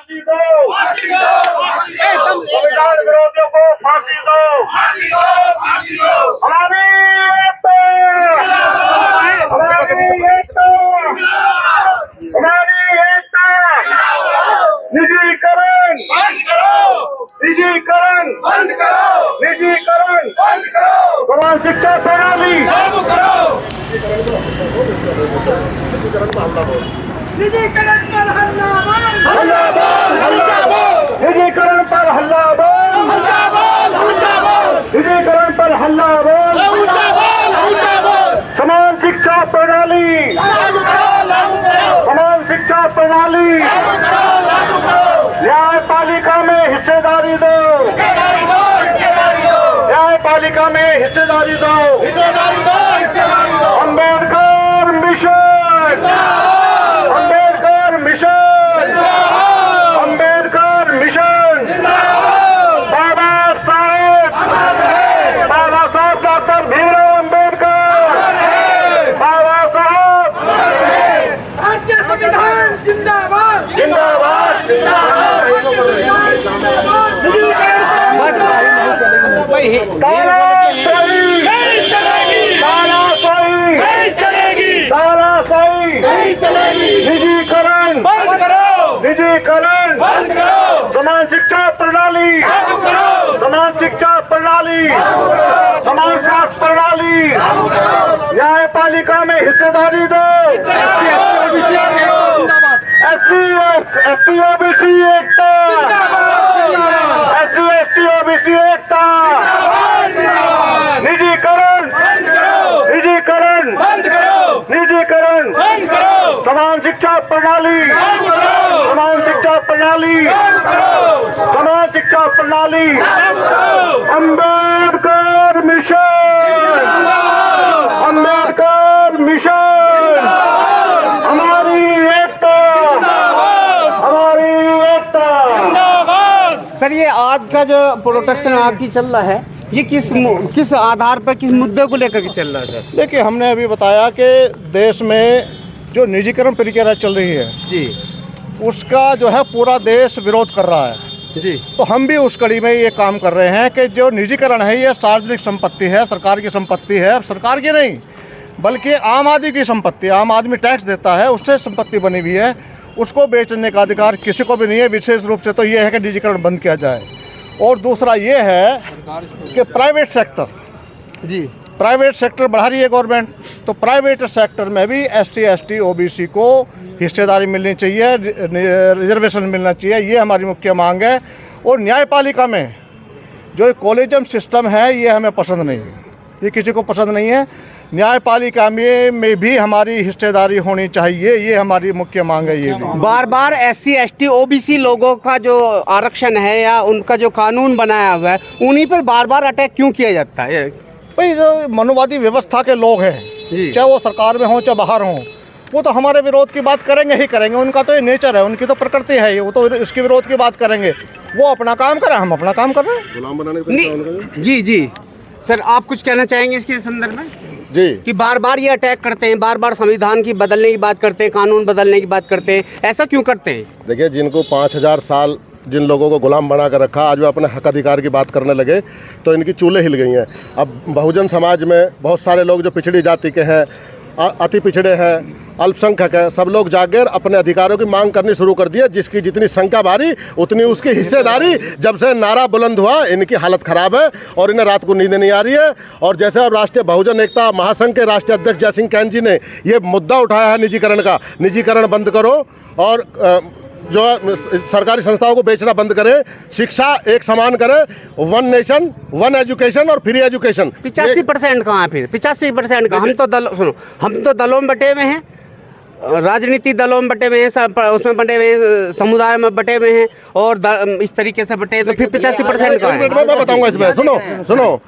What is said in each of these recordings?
फांसी दो, संविधान विरोधियों को फांसी दो, हमारी एकता, हमारी एकता, हमारी एकता, निजीकरण बंद करो, निजीकरण बंद करो, निजीकरण बंद करो, समान शिक्षा प्रणाली लागू करो, निजीकरण पर हल्ला बोल, हल्ला बोल, हल्ला बोल, निजीकरण पर हल्ला बोल, हल्ला बोल, ऊंचा बोल, निजीकरण पर हल्ला बोल, ऊंचा बोल, ऊंचा बोल, समान शिक्षा प्रणाली लागू करो, लागू करो, समान शिक्षा प्रणाली लागू करो, लागू करो, न्यायपालिका में हिस्सेदारी दो, हिस्सेदारी दो, हिस्सेदारी दो, न्यायपालिका में हिस्सेदारी दो, हिस्सेदारी दो, हिस्सेदारी दो, Ambedkar mission, Ambedkar mission, Ambedkar mission, Baba Saheb doctor Bhimrao Ambedkar, बाबा साहब, भारतीय संविधान जिंदाबाद, जिंदाबाद, जिंदाबाद, तानाशाही नहीं चलेगी, तानाशाही नहीं चलेगी, तानाशाही नहीं चलेगी, निजीकरण बंद करो, निजीकरण बंद करो, समान शिक्षा प्रणाली लागू करो, समान शिक्षा प्रणाली लागू करो, समान स्वास्थ्य प्रणाली लागू करो, न्यायपालिका में हिस्सेदारी दो, एसटी ओबीसी एकता, एससी एसटी ओबीसी एकता, निजीकरण बंद करो, निजीकरण बंद करो, निजीकरण बंद करो, समान शिक्षा प्रणाली लागू करो, समान शिक्षा प्रणाली लागू करो, समान शिक्षा प्रणाली लागू करो, अम्बेडकर मिशन, अम्बेडकर मिशन, हमारी एकता, हमारी एकता। सर, ये आज का जो प्रोटेक्शन आपकी चल रहा है, ये किस आधार पर, किस मुद्दे को लेकर के चल रहा है सर? देखिए, हमने अभी बताया कि देश में जो निजीकरण प्रक्रिया चल रही है जी, उसका जो है पूरा देश विरोध कर रहा है जी, तो हम भी उस कड़ी में ये काम कर रहे हैं कि जो निजीकरण है ये सार्वजनिक संपत्ति है, सरकार की संपत्ति है, सरकार की नहीं बल्कि आम आदमी की संपत्ति, आम आदमी टैक्स देता है, उससे संपत्ति बनी हुई है, उसको बेचने का अधिकार किसी को भी नहीं है। विशेष रूप से तो ये है कि निजीकरण बंद किया जाए। और दूसरा ये है कि प्राइवेट सेक्टर, जी, प्राइवेट सेक्टर बढ़ा रही है गवर्नमेंट, तो प्राइवेट सेक्टर में भी एसटी, एसटी, ओबीसी को हिस्सेदारी मिलनी चाहिए, रिजर्वेशन मिलना चाहिए, ये हमारी मुख्य मांग है। और न्यायपालिका में जो कॉलेजियम सिस्टम है ये हमें पसंद नहीं है, ये किसी को पसंद नहीं है। न्यायपालिका में भी हमारी हिस्सेदारी होनी चाहिए, ये हमारी मुख्य मांग है। ये भी बार बार एससी, एसटी, ओबीसी लोगों का जो आरक्षण है या उनका जो कानून बनाया हुआ है, उन्हीं पर बार बार अटैक क्यों किया जाता है? भाई, जो मनुवादी व्यवस्था के लोग हैं, चाहे वो सरकार में हों चाहे बाहर हों, वो तो हमारे विरोध की बात करेंगे ही करेंगे। उनका तो ये नेचर है, उनकी तो प्रकृति है, वो तो इसके विरोध की बात करेंगे। वो अपना काम करें, हम अपना काम कर रहे हैं। गुलाम बनाने का जी जी सर, आप कुछ कहना चाहेंगे इसके संदर्भ में? जी, कि बार बार ये अटैक करते हैं, बार बार संविधान की बदलने की बात करते हैं, कानून बदलने की बात करते हैं, ऐसा क्यों करते हैं? देखिए, जिनको 5000 साल जिन लोगों को गुलाम बना कर रखा, आज वो अपने हक अधिकार की बात करने लगे तो इनकी चूल्हे हिल गई हैं। अब बहुजन समाज में बहुत सारे लोग जो पिछड़ी जाति के हैं, अति पिछड़े हैं, अल्पसंख्यक है, सब लोग जाकर अपने अधिकारों की मांग करनी शुरू कर दी है। जिसकी जितनी संख्या भारी उतनी उसकी हिस्सेदारी। जब से नारा बुलंद हुआ इनकी हालत ख़राब है और इन्हें रात को नींद नहीं आ रही है। और जैसे अब राष्ट्रीय बहुजन एकता महासंघ के राष्ट्रीय अध्यक्ष जयसिंह कैन जी ने ये मुद्दा उठाया है निजीकरण का, निजीकरण बंद करो और जो सरकारी संस्थाओं को बेचना बंद करें, शिक्षा एक समान करें, वन नेशन वन एजुकेशन और फ्री एजुकेशन। 85% कहाँ है फिर? 85% का? हम तो दलों में बटे हुए हैं, राजनीति दलों में बटे हुए हैं, उसमें बटे हुए हैं, समुदाय में बटे हुए हैं और इस तरीके से बटे, तो फिर 85% का है। मैं बताऊंगा इसमें, सुनो,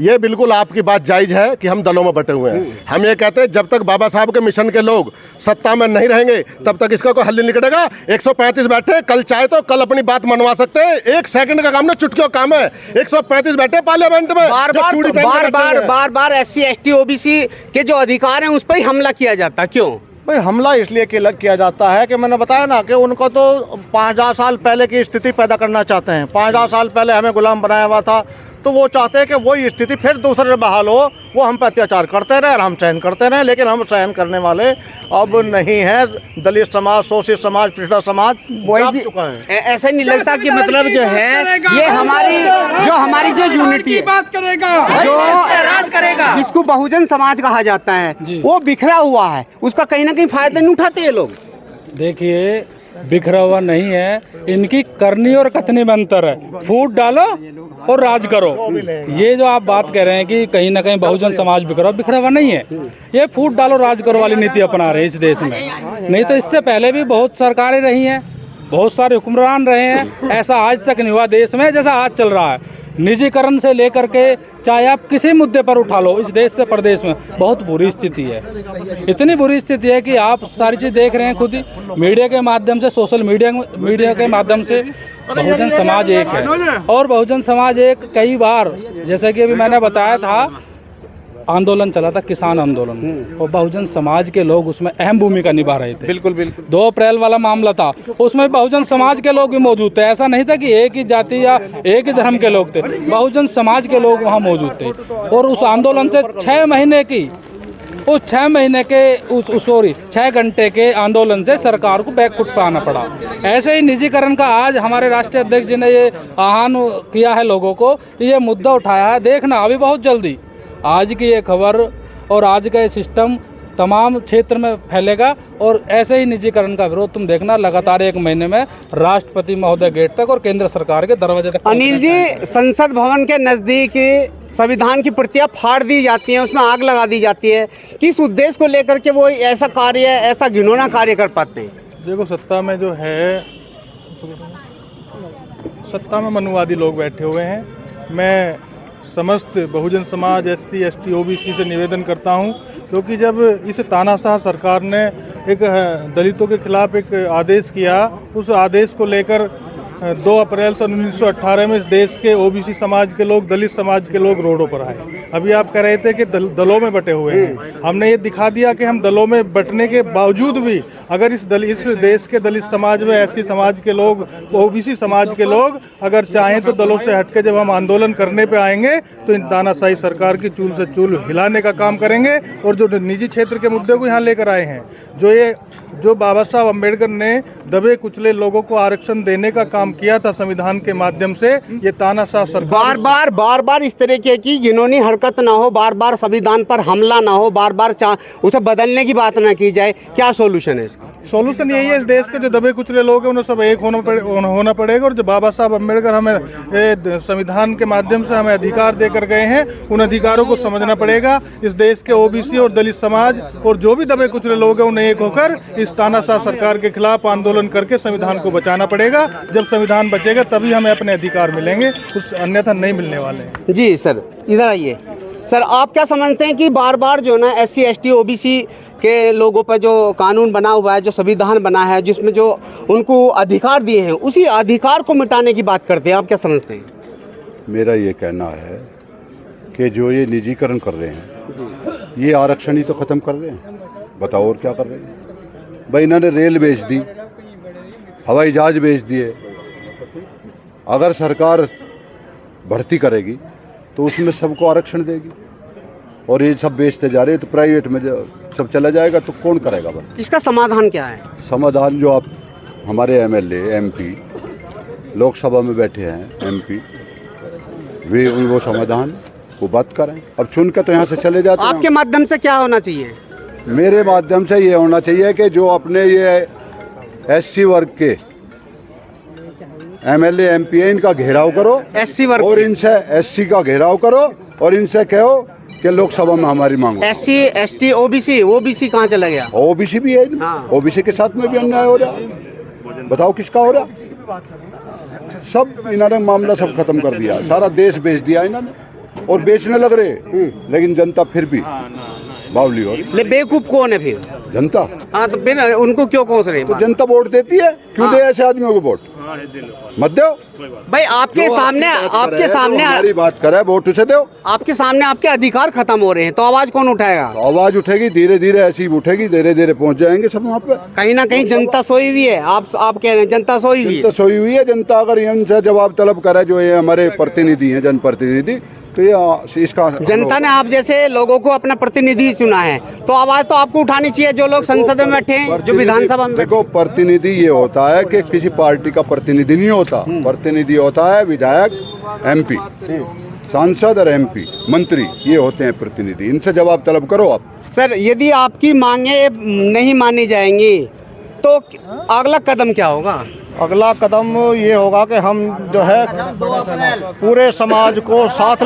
ये बिल्कुल आपकी बात जायज़ है कि हम दलों में बटे हुए हैं। हम ये कहते हैं जब तक बाबा साहब के मिशन के लोग सत्ता में नहीं रहेंगे तब तक इसका कोई हल नहीं निकलेगा। 135 बैठे, कल चाहे तो कल अपनी बात मनवा सकते हैं। 1 सेकंड का काम ना, चुटकियों का काम है। 135 बैठे पार्लियामेंट में, बार बार SC ST OBC के जो अधिकार हैं उस पर ही हमला किया जाता, क्यों? भाई हमला इसलिए किया जाता है कि मैंने बताया ना कि उनको तो 5000 साल पहले की स्थिति पैदा करना चाहते हैं। 5000 साल पहले हमें गुलाम बनाया हुआ था, तो वो चाहते हैं कि वही स्थिति फिर दूसरे बहाल हो, वो हम पे अत्याचार करते रहे और हम सहन करते रहे। लेकिन हम सहन करने वाले अब नहीं हैं। दलित समाज, शोषित समाज, पिछड़ा समाज जाग चुका है। ऐसा नहीं लगता कि मतलब जो है ये हमारी जो यूनिटी है, बात करेगा, जो राज करेगा, जिसको बहुजन समाज कहा जाता है, वो बिखरा हुआ है, उसका कहीं ना कहीं फायदा नहीं उठाते ये लोग। देखिए, बिखरा हुआ नहीं है, इनकी करनी और कथनी में अंतर है। फूट डालो और राज करो। ये जो आप बात कह रहे हैं कि कहीं ना कहीं बहुजन समाज बिखरा हुआ नहीं है, ये फूट डालो राज करो वाली नीति अपना रहे हैं इस देश में। नहीं तो इससे पहले भी बहुत सरकारें रही हैं, बहुत सारे हुक्मरान रहे हैं। ऐसा आज तक नहीं हुआ देश में जैसा आज चल रहा है। निजीकरण से लेकर के चाहे आप किसी मुद्दे पर उठा लो, इस देश से प्रदेश में बहुत बुरी स्थिति है। इतनी बुरी स्थिति है कि आप सारी चीज़ देख रहे हैं खुद ही मीडिया के माध्यम से, सोशल मीडिया के माध्यम से। बहुजन समाज एक है और बहुजन समाज एक कई बार, जैसे कि अभी मैंने बताया था, आंदोलन चला था, किसान आंदोलन, और बहुजन समाज के लोग उसमें अहम भूमिका निभा रहे थे। बिल्कुल बिल्कुल। 2 अप्रैल वाला मामला था, उसमें बहुजन समाज के लोग भी मौजूद थे। ऐसा नहीं था कि एक ही जाति या एक ही धर्म के लोग थे, बहुजन समाज के लोग वहाँ मौजूद थे। और उस आंदोलन से 6 महीने के 6 घंटे के आंदोलन से सरकार को बैकफुट पर आना पड़ा। ऐसे ही निजीकरण का आज हमारे राष्ट्रीय अध्यक्ष जी ने ये आह्वान किया है लोगों को, ये मुद्दा उठाया है। देखना अभी बहुत जल्दी आज की ये खबर और आज का ये सिस्टम तमाम क्षेत्र में फैलेगा। और ऐसे ही निजीकरण का विरोध तुम देखना लगातार 1 महीने में राष्ट्रपति महोदय गेट तक और केंद्र सरकार के दरवाजे तक। अनिल जी, संसद भवन के नज़दीक संविधान की प्रतियां फाड़ दी जाती हैं, उसमें आग लगा दी जाती है। किस उद्देश्य को लेकर के वो ऐसा कार्य, ऐसा घिनौना कार्य कर पाते हैं? देखो, सत्ता में जो है, सत्ता में मनुवादी लोग बैठे हुए हैं। मैं समस्त Bahujan Samaj, SC, ST, OBC से निवेदन करता हूं, क्योंकि जब इस तानाशाह सरकार ने एक दलितों के खिलाफ एक आदेश किया, उस आदेश को लेकर 2 अप्रैल सन 1918 में इस देश के OBC समाज के लोग, दलित समाज के लोग रोडों पर आए। अभी आप कह रहे थे कि दलों में बटे हुए हैं। हमने ये दिखा दिया कि हम दलों में बटने के बावजूद भी अगर इस देश के दलित समाज में SC समाज के लोग, OBC समाज के लोग अगर चाहें तो दलों से हटके जब हम आंदोलन करने पे आएंगे तो इन तानाशाही सरकार की चूल से चूल हिलाने का काम करेंगे। और जो निजी क्षेत्र के मुद्दे को यहाँ लेकर आए हैं, जो बाबा साहब अम्बेडकर ने दबे कुचले लोगों को आरक्षण देने का काम किया था संविधान के माध्यम से, ये तानाशाह सरकार बार बार इस तरीके की घिनौनी हरकत ना हो, बार बार संविधान पर हमला ना हो, बार बार उसे बदलने की बात ना की जाए। क्या सोल्यूशन है इसका? सोल्यूशन यही है, इस देश के जो दबे कुचले लोग हैं उन्हें सब एक होना पड़ेगा। और जो बाबा साहब अम्बेडकर हमें संविधान के माध्यम से हमें अधिकार देकर गए हैं, उन अधिकारों को समझना पड़ेगा। इस देश के OBC और दलित समाज और जो भी दबे कुचले लोग हैं उन्हें एक होकर इस तानाशाह सरकार के खिलाफ आंदोलन करके संविधान को बचाना पड़ेगा। जब संविधान बचेगा तभी हमें अपने अधिकार मिलेंगे, उस अन्यथा नहीं मिलने वाले हैं। जी सर, इधर आइए। सर, आप क्या समझते हैं कि बार बार जो ना SC, ST, OBC के लोगों पर जो कानून बना हुआ है, जो संविधान बना है, जिसमें जो उनको अधिकार दिए हैं, उसी अधिकार को मिटाने की बात करते हैं, आप क्या समझते हैं? मेरा ये कहना है कि जो ये निजीकरण कर रहे हैं, ये आरक्षण ही तो ख़त्म कर रहे हैं। बताओ और क्या कर रहे हैं? भाई इन्होंने रेल बेच दी, हवाई जहाज बेच दिए। अगर सरकार भर्ती करेगी तो उसमें सबको आरक्षण देगी, और ये सब बेचते जा रहे हैं तो प्राइवेट में सब चला जाएगा तो कौन करेगा? बस इसका समाधान क्या है? समाधान जो आप हमारे MLA, MP लोकसभा में बैठे हैं, MP, वे वो समाधान वो बात करें। अब चुन के तो यहाँ से चले जाते हैं। आपके माध्यम से क्या होना चाहिए? मेरे माध्यम से ये होना चाहिए कि जो अपने ये SC वर्ग के MLA, MP है, इनका घेराव करो, SC वर्ग और इनसे SC का घेराव करो और इनसे कहो कि लोकसभा में हमारी मांगो। SC, ST, OBC कहाँ चला गया? OBC भी है, हाँ। OBC के साथ में भी अन्याय हो रहा। बताओ किसका हो रहा? सब इन्होंने मामला सब खत्म कर दिया, सारा देश बेच दिया इन्होंने, और बेचने लग रहे। लेकिन जनता फिर भी बावली हो रही। बेवकूफ कौन है फिर? जनता। हाँ, तो फिर उनको क्यों कोस रहे हैं? तो जनता वोट देती है, क्यों दे ऐसे आदमियों को वोट? मत दो भाई आपके सामने हमारी बात करे वोट उसे दो। आपके सामने आपके अधिकार खत्म हो रहे हैं तो आवाज कौन उठाएगा? तो आवाज उठेगी, धीरे धीरे ऐसी उठेगी, धीरे धीरे पहुंच जाएंगे सब वहाँ पे। कहीं ना कहीं जनता सोई हुई है। आप कह रहे हैं जनता सोई हुई है। जनता सोई हुई है। जनता अगर इनसे जवाब तलब करे, जो ये हमारे प्रतिनिधि हैं, जनप्रतिनिधि, तो ये इसका जनता ने आप जैसे लोगों को अपना प्रतिनिधि चुना है तो आवाज तो आपको उठानी चाहिए। जो लोग संसद में बैठे हैं, जो विधानसभा में देखो, प्रतिनिधि ये होता है कि किसी पार्टी का प्रतिनिधि नहीं होता। प्रतिनिधि होता है विधायक, एमपी, सांसद और एमपी, मंत्री, ये होते हैं प्रतिनिधि। इनसे जवाब तलब करो आप। सर, यदि आपकी मांगे नहीं मानी जाएंगी तो अगला कदम क्या होगा? अगला कदम ये होगा कि हम जो है पूरे समाज को साथ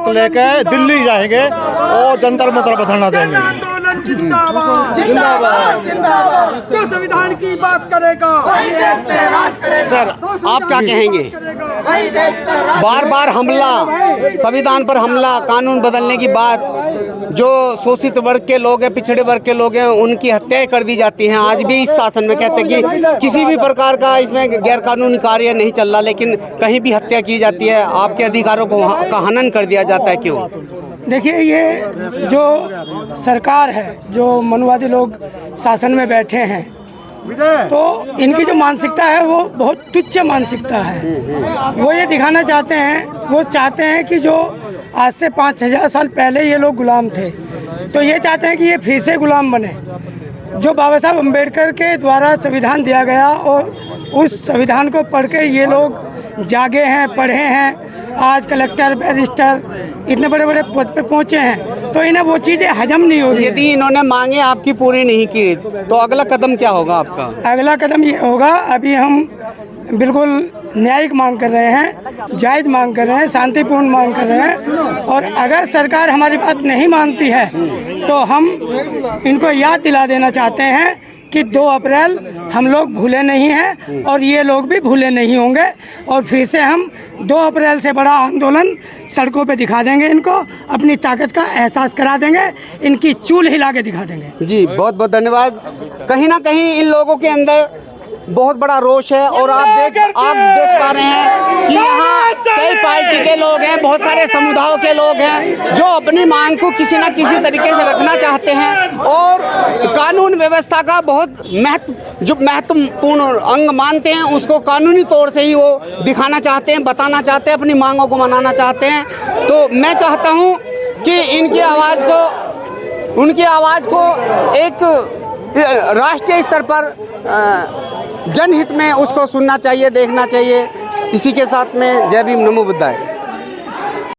लेके दिल्ली जाएंगे और जंतर मंतर पर धरना देंगे। आंदोलन जिंदाबाद जिंदाबाद जिंदाबाद। जो संविधान की बात करेगा वही देश पे राज करेगा। सर, आप क्या कहेंगे? वही देश पे राज। बार बार हमला, संविधान पर हमला, कानून बदलने की बात, जो शोषित वर्ग के लोग हैं, पिछड़े वर्ग के लोग हैं, उनकी हत्याएं कर दी जाती हैं। आज भी इस शासन में कहते हैं कि किसी भी प्रकार का इसमें गैर कानूनी कार्य नहीं चल रहा, लेकिन कहीं भी हत्या की जाती है, आपके अधिकारों का हनन कर दिया जाता है। क्यों? देखिए, ये जो सरकार है, जो मनुवादी लोग शासन में बैठे हैं, तो इनकी जो मानसिकता है वो बहुत तुच्छ मानसिकता है। वो ये दिखाना चाहते हैं, वो चाहते हैं कि जो आज से 5000 साल पहले ये लोग गुलाम थे, तो ये चाहते हैं कि ये फिर से गुलाम बने। जो बाबा साहब अम्बेडकर के द्वारा संविधान दिया गया और उस संविधान को पढ़ के ये लोग जागे हैं, पढ़े हैं, आज कलेक्टर, बैरिस्टर, इतने बड़े बड़े पद पे पहुँचे हैं, तो इन्हें वो चीज़ें हजम नहीं हो रही। यदि इन्होंने मांगे आपकी पूरी नहीं की तो अगला कदम क्या होगा आपका? अगला कदम ये होगा, अभी हम बिल्कुल न्यायिक मांग कर रहे हैं, जायज़ मांग कर रहे हैं, शांतिपूर्ण मांग कर रहे हैं, और अगर सरकार हमारी बात नहीं मानती है तो हम इनको याद दिला देना चाहते हैं कि 2 अप्रैल हम लोग भूले नहीं हैं और ये लोग भी भूले नहीं होंगे, और फिर से हम 2 अप्रैल से बड़ा आंदोलन सड़कों पे दिखा देंगे। इनको अपनी ताकत का एहसास करा देंगे, इनकी चूल हिला के दिखा देंगे। जी, बहुत बहुत धन्यवाद। कहीं ना कहीं इन लोगों के अंदर बहुत बड़ा रोष है, और आप देख पा रहे हैं कि यहाँ कई पार्टी के लोग हैं, बहुत सारे समुदायों के लोग हैं जो अपनी मांग को किसी न किसी तरीके से रखना चाहते हैं, और कानून व्यवस्था का बहुत महत्वपूर्ण अंग मानते हैं। उसको कानूनी तौर से ही वो दिखाना चाहते हैं, बताना चाहते हैं, अपनी मांगों को मनाना चाहते हैं। तो मैं चाहता हूँ कि उनकी आवाज़ को एक राष्ट्रीय स्तर पर जनहित में उसको सुनना चाहिए, देखना चाहिए। इसी के साथ में जय भीम, नमो बुद्धाय।